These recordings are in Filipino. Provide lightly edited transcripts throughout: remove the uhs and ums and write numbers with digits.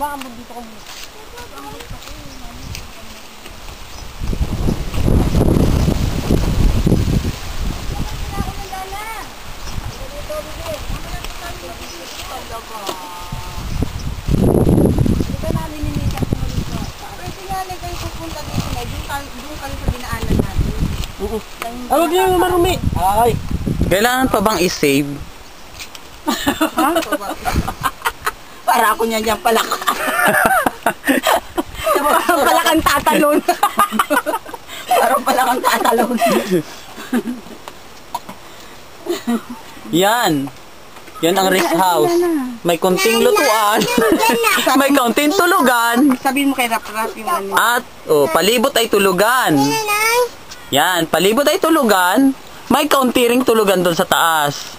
Maambon dito kung Huwag niyo marumi. Ay. Kailangan pa bang i-save? para ako niya dyan palaka. Parang palakang tatalon. Parang palakang tatalon. Yan. Yan ang rest house. May konting lutuan. May konting tulugan. Sabihin mo kay Rap-Rap yung ano. At, palibot ay tulugan. Yan, palibot ay tulugan. May kaunti ring tulugan doon sa taas.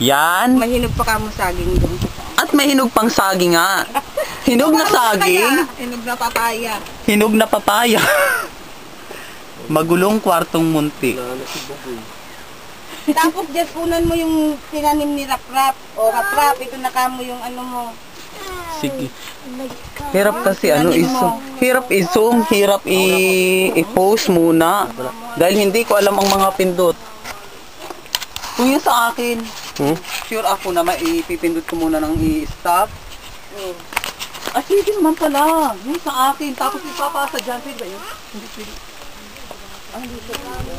Yan. Mahinog pa ka mo saging doon sa taas. At may hinog pang saging nga. Hinog na saging. Hinog na papaya. Hinog na papaya. Magulong kwartong munti. Tapos dyan punan mo yung tinanim ni Rap-Rap. O Rap-Rap, ito na kamo yung ano mo. Sige. Hirap kasi hirap hirap i-post muna. Dahil hindi ko alam ang mga pindot. Kung yun sa akin, sure ako na ipipindot ko muna ng i-stop. Sige naman pala. Yun sa akin. Tapos ipapasa dyan. Pwede ba yun? Hindi pwede. Hindi pwede.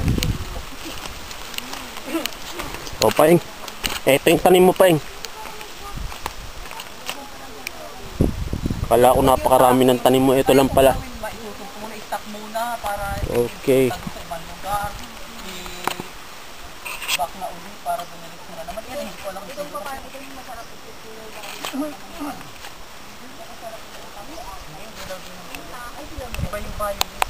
O, Paing. Ito yung tanim mo, Paing. Akala ko napakarami ng tanim mo. Ito lang pala. Maisusong ko muna, i-stop muna para okay. tago sa ibang lugar. I-back na uli para bumalik mo na naman. Yan, hindi ko alam ito. Iba yung bayo dito.